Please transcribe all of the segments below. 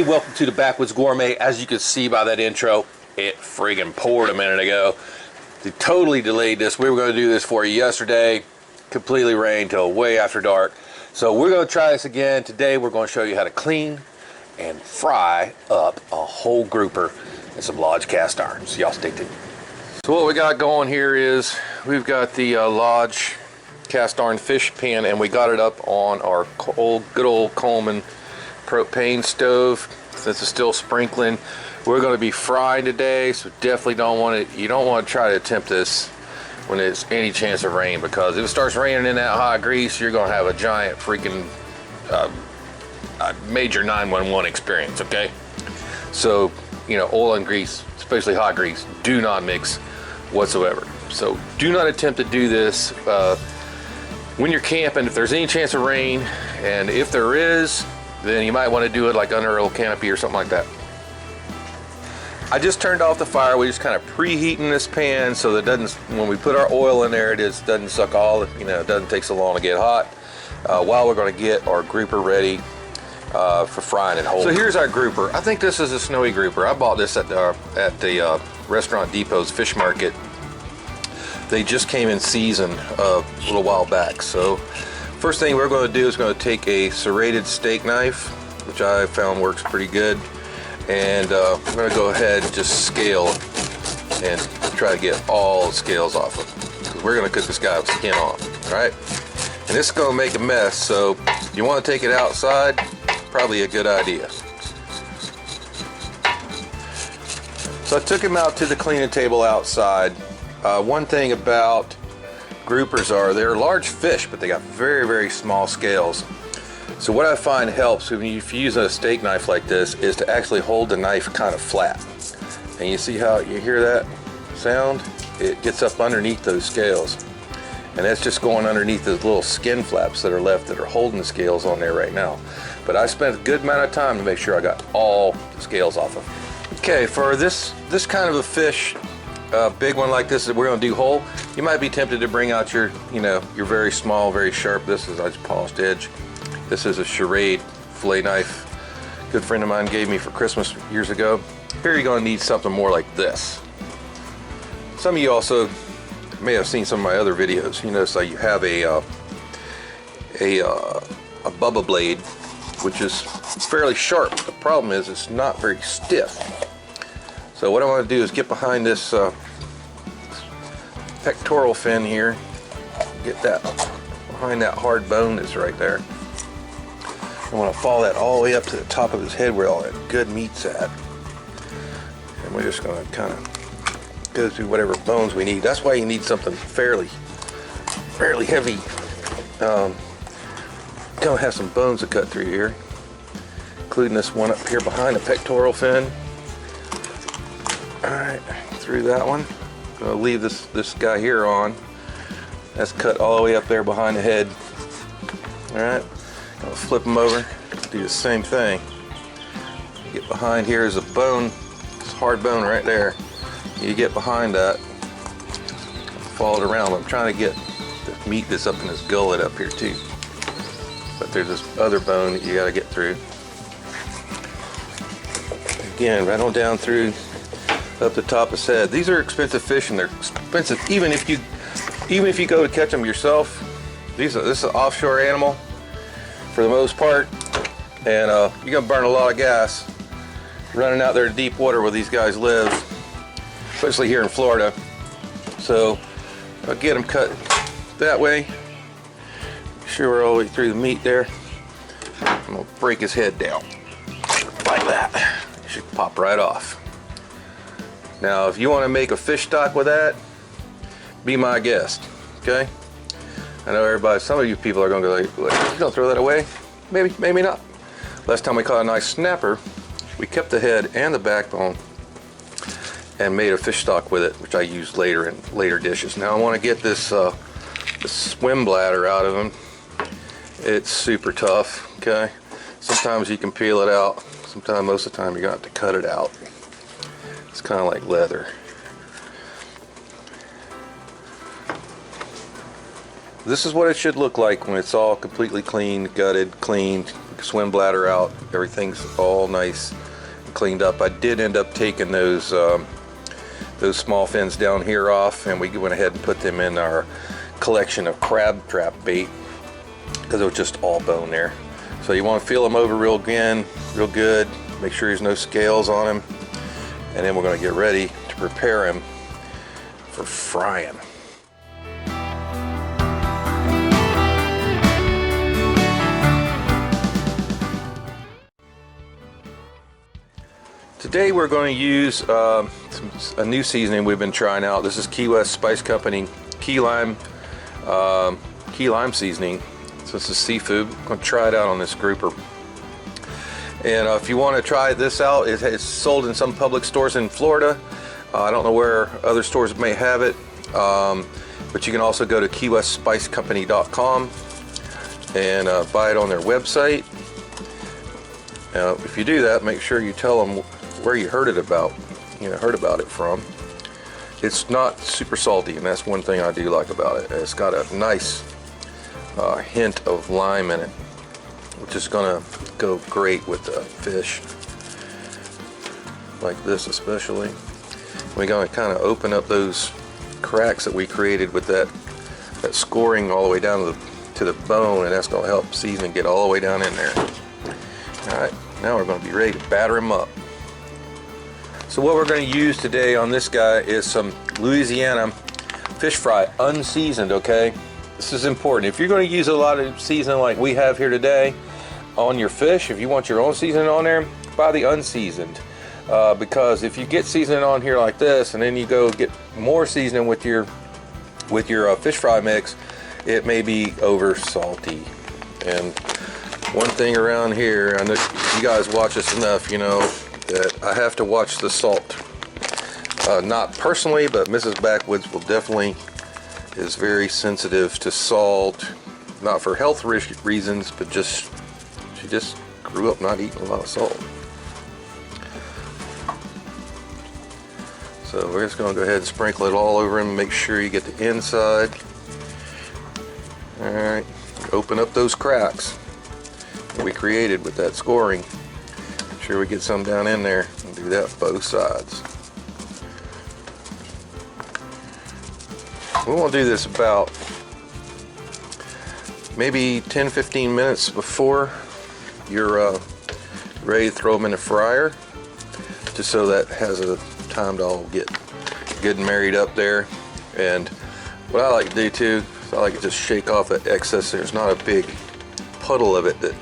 Hey, welcome to the Backwoods Gourmet. As you can see by that intro, it friggin' poured a minute ago. They totally delayed this. We were going to do this for you yesterday. Completely rained till way after dark. So we're going to try this again. Today we're going to show you how to clean and fry up a whole grouper and some Lodge cast irons. Y'all stay tuned. So what we got going here is we've got the Lodge cast iron fish pan, and we got it up on our good old Coleman propane stove. Since it's still sprinkling, we're going to be frying today, so definitely you don't want to try to attempt this when there's any chance of rain, because if it starts raining in that hot grease, you're going to have a giant freaking major 911 experience. Okay, so you know, oil and grease, especially hot grease, do not mix whatsoever. So do not attempt to do this when you're camping if there's any chance of rain, and if there is, then you might want to do it like under a little canopy or something like that. I just turned off the fire. We just kind of preheating this pan so that when we put our oil in there, it doesn't suck all, it doesn't take so long to get hot, while we're going to get our grouper ready for frying and holding. So here's our grouper. I think this is a snowy grouper. I bought this at the Restaurant Depot's fish market. They just came in season a little while back. So first thing we're going to do is going to take a serrated steak knife, which I found works pretty good, and I'm going to go ahead and just scale and try to get all the scales off of it, because we're going to cook this guy's skin off. All right, and this is going to make a mess, so you want to take it outside, probably a good idea. So I took him out to the cleaning table outside. One thing about groupers they're large fish, but they got very, very small scales. So what I find helps if you use a steak knife like this is to actually hold the knife kind of flat. And you see how you hear that sound? It gets up underneath those scales. And that's just going underneath those little skin flaps that are left that are holding the scales on there right now. But I spent a good amount of time to make sure I got all the scales off of it. Okay, for this kind of a fish, big one like this that we're going to do whole, you might be tempted to bring out your your very small, very sharp, this is a polished edge. This is a charade fillet knife a good friend of mine gave me for Christmas years ago. Here you're going to need something more like this. Some of you also may have seen some of my other videos. So you have a Bubba blade, which is fairly sharp. The problem is it's not very stiff. So what I want to do is get behind this pectoral fin here, get that behind that hard bone that's right there. I want to follow that all the way up to the top of his head where all that good meat's at. And we're just going to kind of go through whatever bones we need. That's why you need something fairly heavy. Gonna have some bones to cut through here, including this one up here behind the pectoral fin. Alright, through that one. Gonna leave this guy here on. That's cut all the way up there behind the head. Alright, gonna flip them over, do the same thing. Get behind here is a bone, this hard bone right there. You get behind that, follow it around. I'm trying to get the meat that's up in his gullet up here too. But there's this other bone that you gotta get through. Again, right on down through up the top of his head. These are expensive fish, and they're expensive even if you go to catch them yourself. This is an offshore animal for the most part, and you're gonna burn a lot of gas running out there to deep water where these guys live, especially here in Florida. So I'll get them cut that way. Make sure we're all the way through the meat there. I'm gonna break his head down like that. It should pop right off. Now, if you want to make a fish stock with that, be my guest, okay? I know some of you people are going to go like, you gonna throw that away? Maybe, maybe not. Last time we caught a nice snapper, we kept the head and the backbone and made a fish stock with it, which I used later in later dishes. Now I want to get this swim bladder out of him. It's super tough, okay? Sometimes you can peel it out. Most of the time you're going to have to cut it out. It's kind of like leather. This is what it should look like when it's all completely cleaned, gutted, cleaned, swim bladder out. Everything's all nice and cleaned up. I did end up taking those small fins down here off, and we went ahead and put them in our collection of crab trap bait because it was just all bone there. So you want to feel them over real good. Make sure there's no scales on them, and then we're going to get ready to prepare them for frying. Today we're going to use a new seasoning we've been trying out. This is Key West Spice Company key lime seasoning. So this is seafood. I'm going to try it out on this grouper. And if you want to try this out, it's sold in some public stores in Florida. I don't know where other stores may have it, but you can also go to keywestspicecompany.com and buy it on their website. Now, if you do that, make sure you tell them where you heard about it from. It's not super salty, and that's one thing I do like about it. It's got a nice hint of lime in it, which is gonna go great with the fish like this especially. We're gonna kind of open up those cracks that we created with that scoring all the way down to the bone, and that's gonna help seasoning get all the way down in there. All right, now we're gonna be ready to batter them up. So what we're going to use today on this guy is some Louisiana fish fry, unseasoned, okay? This is important. If you're going to use a lot of seasoning like we have here today on your fish, if you want your own seasoning on there, buy the unseasoned. Because if you get seasoning on here like this, and then you go get more seasoning with your fish fry mix, it may be over salty. And one thing around here, I know you guys watch us enough, you know, that I have to watch the salt. Not personally, but Mrs. Backwoods is very sensitive to salt, not for health reasons, but she just grew up not eating a lot of salt. So we're just going to go ahead and sprinkle it all over him, make sure you get the inside. All right, open up those cracks that we created with that scoring. Sure we get some down in there and do that both sides. We want to do this about maybe 10-15 minutes before you're ready to throw them in the fryer, just so that has a time to all get good and married up there. And what I like to do too, I like to just shake off that excess. There's not a big puddle of it that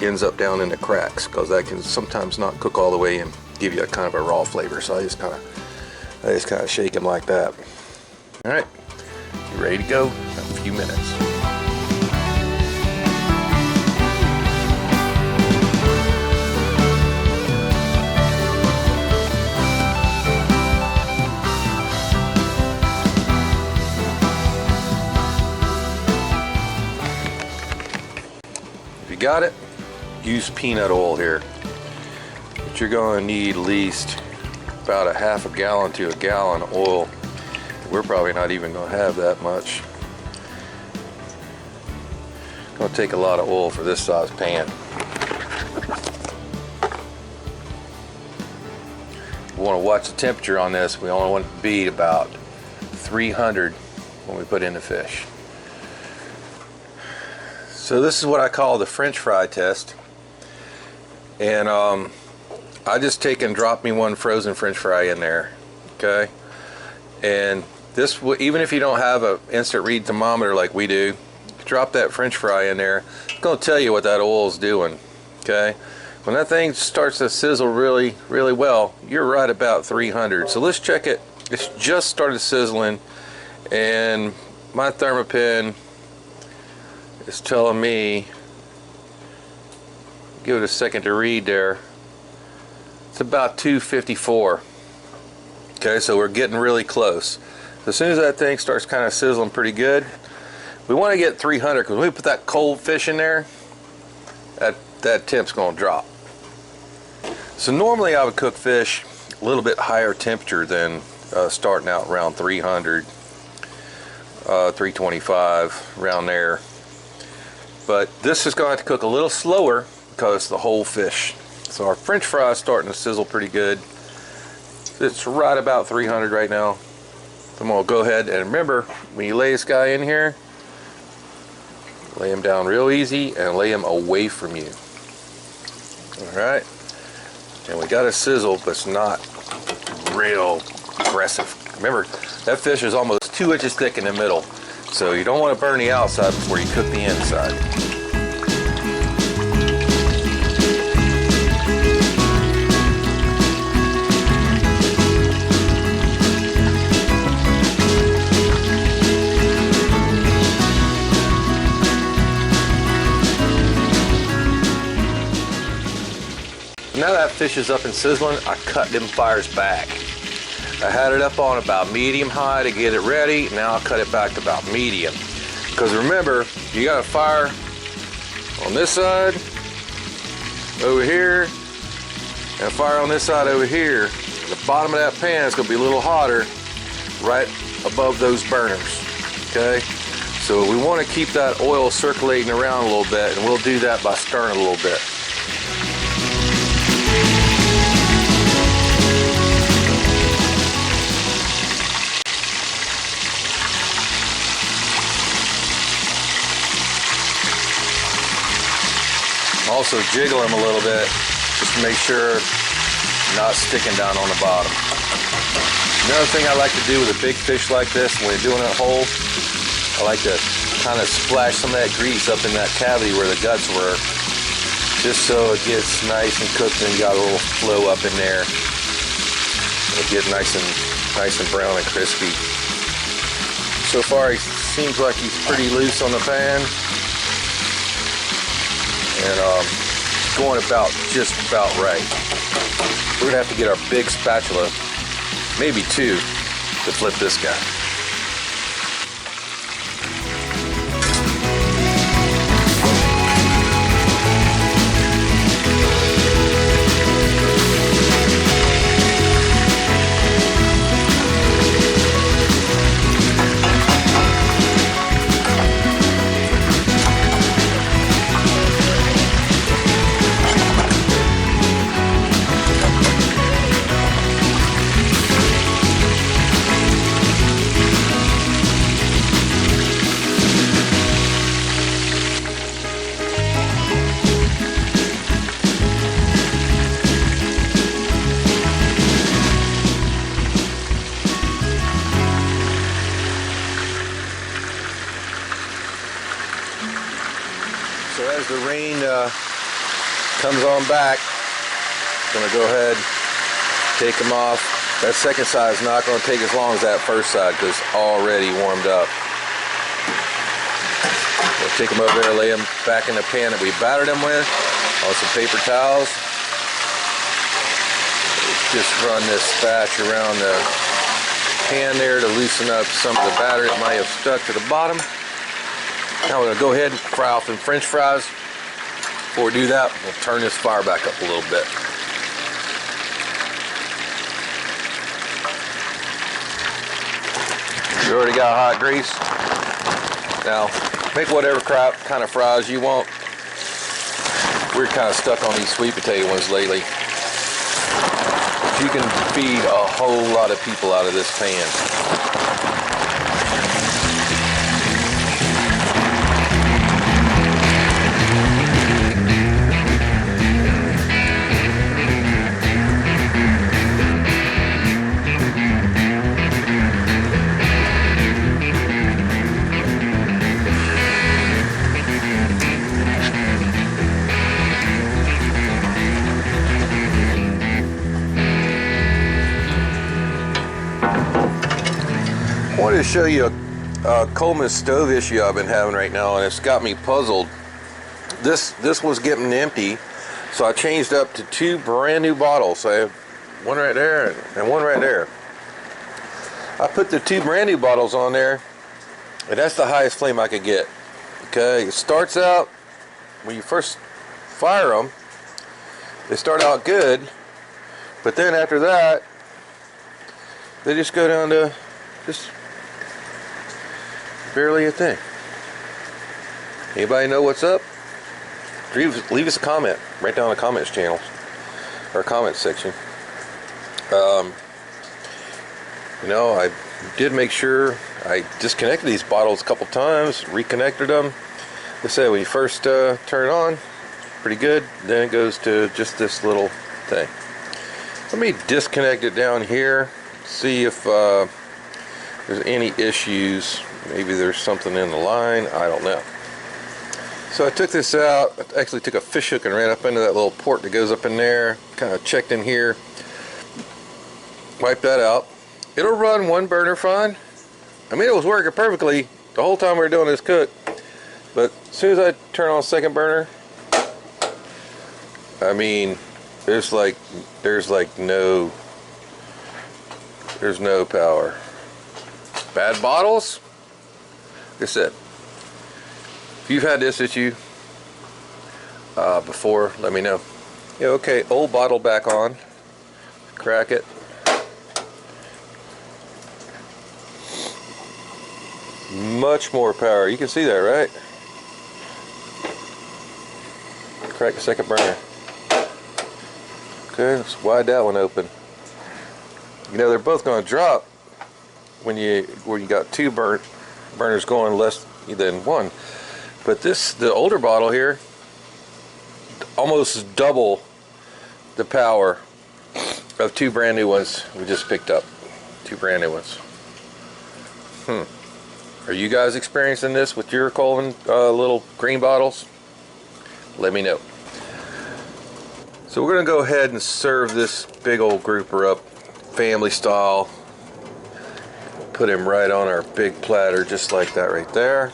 ends up down in the cracks, because that can sometimes not cook all the way and give you a kind of a raw flavor. So I just kind of shake them like that. All right, you ready to go in a few minutes. If you got it, use peanut oil here, but you're going to need at least about a half a gallon to a gallon of oil. We're probably not even going to have that much. Going to take a lot of oil for this size pan. We want to watch the temperature on this. We only want it to be about 300 when we put in the fish. So this is what I call the French fry test. And I just take and drop me one frozen French fry in there, okay? And this, even if you don't have an instant read thermometer like we do, drop that French fry in there. It's going to tell you what that oil's doing, okay? When that thing starts to sizzle really, really well, you're right about 300. So let's check it. It's just started sizzling, and my Thermopin is telling me, give it a second to read there, it's about 254. Okay, so we're getting really close. So as soon as that thing starts kind of sizzling pretty good, we want to get 300, because when we put that cold fish in there, that temp's going to drop. So normally I would cook fish a little bit higher temperature than starting out around 300, 325, around there. But this is going to have to cook a little slower because it's the whole fish. So our French fry is starting to sizzle pretty good. It's right about 300 right now. So I'm going to go ahead and remember, when you lay this guy in here, lay him down real easy and lay him away from you. Alright. And we got a sizzle, but it's not real aggressive. Remember, that fish is almost 2 inches thick in the middle. So you don't want to burn the outside before you cook the inside. Now that fish is up and sizzling, I cut them fires back. I had it up on about medium high to get it ready. Now I'll cut it back to about medium. Because remember, you got a fire on this side, over here, and a fire on this side over here. The bottom of that pan is going to be a little hotter right above those burners. Okay? So we want to keep that oil circulating around a little bit, and we'll do that by stirring a little bit. Also jiggle them a little bit just to make sure not sticking down on the bottom. Another thing I like to do with a big fish like this, when you're doing it whole, I like to kind of splash some of that grease up in that cavity where the guts were, just so it gets nice and cooked and got a little flow up in there. It'll get nice and brown and crispy. So far, he seems like he's pretty loose on the pan. And going just about right. We're gonna have to get our big spatula, maybe 2, to flip this guy. So as the rain comes on back, I'm going to go ahead, take them off. That second side is not going to take as long as that first side because it's already warmed up. We'll take them over there, lay them back in the pan that we battered them with on some paper towels. Just run this spatch around the pan there to loosen up some of the batter that might have stuck to the bottom. Now we're going to go ahead and fry off some French fries. Before we do that, we'll turn this fire back up a little bit. You already got hot grease. Now, make whatever kind of fries you want. We're kind of stuck on these sweet potato ones lately. But you can feed a whole lot of people out of this pan. I wanted to show you a Coleman stove issue I've been having right now, and it's got me puzzled. This was getting empty, so I changed up to 2 brand new bottles. So I have one right there and one right there. I put the 2 brand new bottles on there, and that's the highest flame I could get. Okay, it starts out, when you first fire them, they start out good, but then after that, they just go down to just barely a thing. Anybody know what's up? Leave us a comment right down in the comments channel or comment section. You know, I did make sure I disconnected these bottles a couple times, reconnected them. Like I said, when you first turn it on, pretty good. Then it goes to just this little thing. Let me disconnect it down here, see if there's any issues. Maybe there's something in the line, I don't know. So I took this out. I actually took a fish hook and ran up into that little port that goes up in there, kind of checked in here, wipe that out. It'll run one burner fine. I mean, it was working perfectly the whole time we were doing this cook, but as soon as I turn on second burner, I mean, there's no power. Bad bottles? Like I said, if you've had this issue before, let me know. Yeah, okay, old bottle back on. Crack it. Much more power. You can see that, right? Crack the second burner. Okay, let's wide that one open. You know, they're both going to drop when you got two burners going less than one. But the older bottle here, almost double the power of two brand new ones we just picked up. Two brand new ones. Are you guys experiencing this with your Coleman little green bottles? Let me know. So we're going to go ahead and serve this big old grouper up, family style. Put him right on our big platter, just like that right there.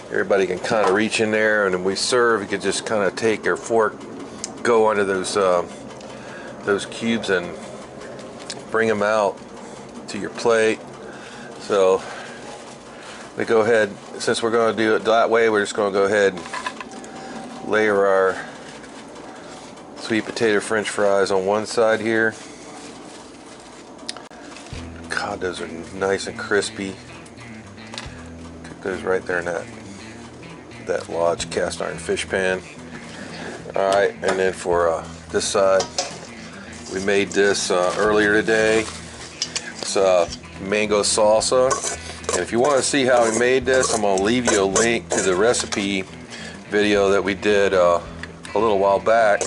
Everybody can kind of reach in there, and when we serve, you can just kind of take your fork, go under those cubes, and bring them out to your plate. So we go ahead, since we're going to do it that way, we're just going to go ahead and layer our sweet potato French fries on one side here. God, those are nice and crispy. Cook those right there in that Lodge cast iron fish pan. All right, and then for this side, we made this earlier today. It's mango salsa. And if you want to see how we made this, I'm going to leave you a link to the recipe video that we did a little while back.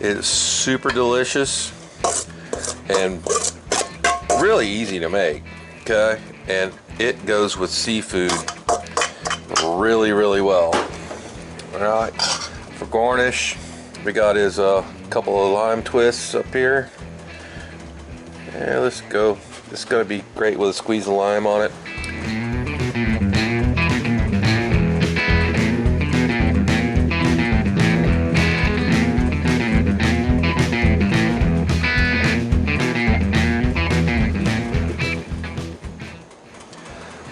It's super delicious and really easy to make, okay? And it goes with seafood really, really well. All right, for garnish, we got his couple of lime twists up here. And let's go. This is going to be great with a squeeze of lime on it.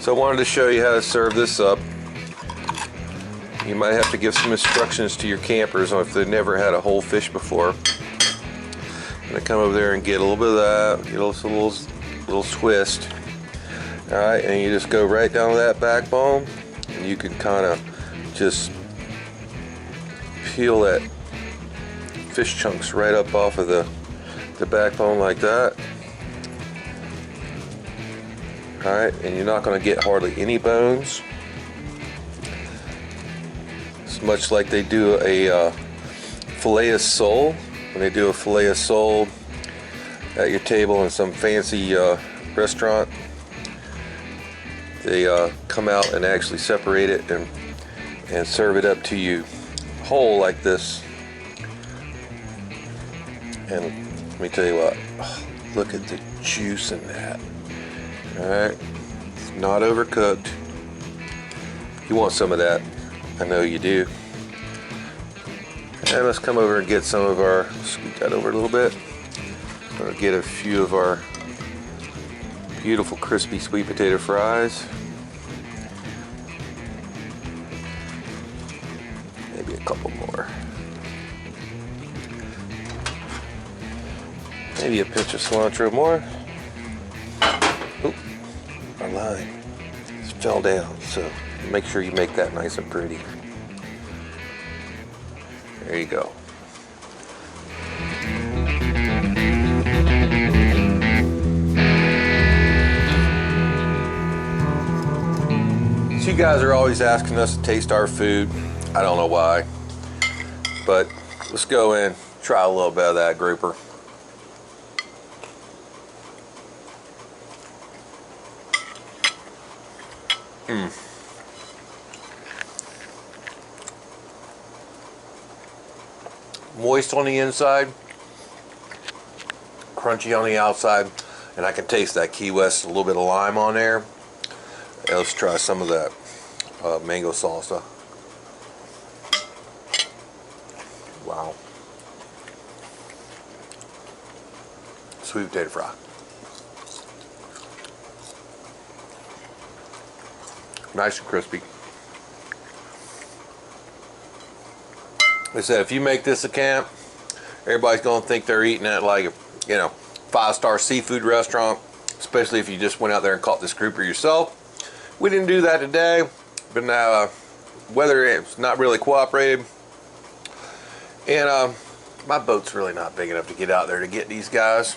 So I wanted to show you how to serve this up. You might have to give some instructions to your campers on if they've never had a whole fish before. I'm going to come over there and get a little bit of that, get a little twist. All right, and you just go right down to that backbone, and you can kind of just peel that fish chunks right up off of the backbone like that. All right, and you're not going to get hardly any bones. It's much like they do a fillet of sole. When they do a fillet of sole at your table in some fancy restaurant, they come out and actually separate it and serve it up to you whole like this. And let me tell you what, look at the juice in that. Alright, it's not overcooked. You want some of that, I know you do. And let's come over and get some of our, scoot that over a little bit. We'll get a few of our beautiful crispy sweet potato fries. Maybe a couple more. Maybe a pinch of cilantro more. Oop, our lime. It's fell down, so make sure you make that nice and pretty. There you go. So you guys are always asking us to taste our food. I don't know why, but let's go in, try a little bit of that grouper. Moist on the inside, crunchy on the outside, and I can taste that Key West, a little bit of lime on there. And let's try some of that mango salsa. Wow. Sweet potato fry. Nice and crispy. Like I said, if you make this a camp, everybody's gonna think they're eating at like a, 5-star seafood restaurant, especially if you just went out there and caught this grouper yourself. We didn't do that today, but now weather is not really cooperated, and my boat's really not big enough to get out there to get these guys.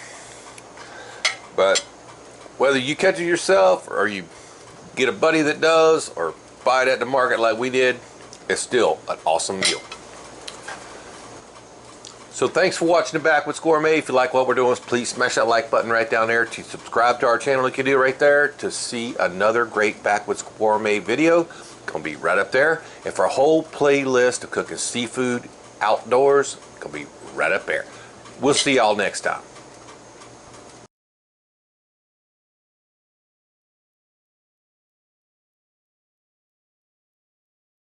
But whether you catch it yourself or you get a buddy that does, or buy it at the market like we did, it's still an awesome meal. So thanks for watching the Backwoods Gourmet. If you like what we're doing, please smash that like button right down there. To subscribe to our channel, you can do right there to see another great Backwoods Gourmet video. Gonna be right up there. And for a whole playlist of cooking seafood outdoors, gonna be right up there. We'll see y'all next time.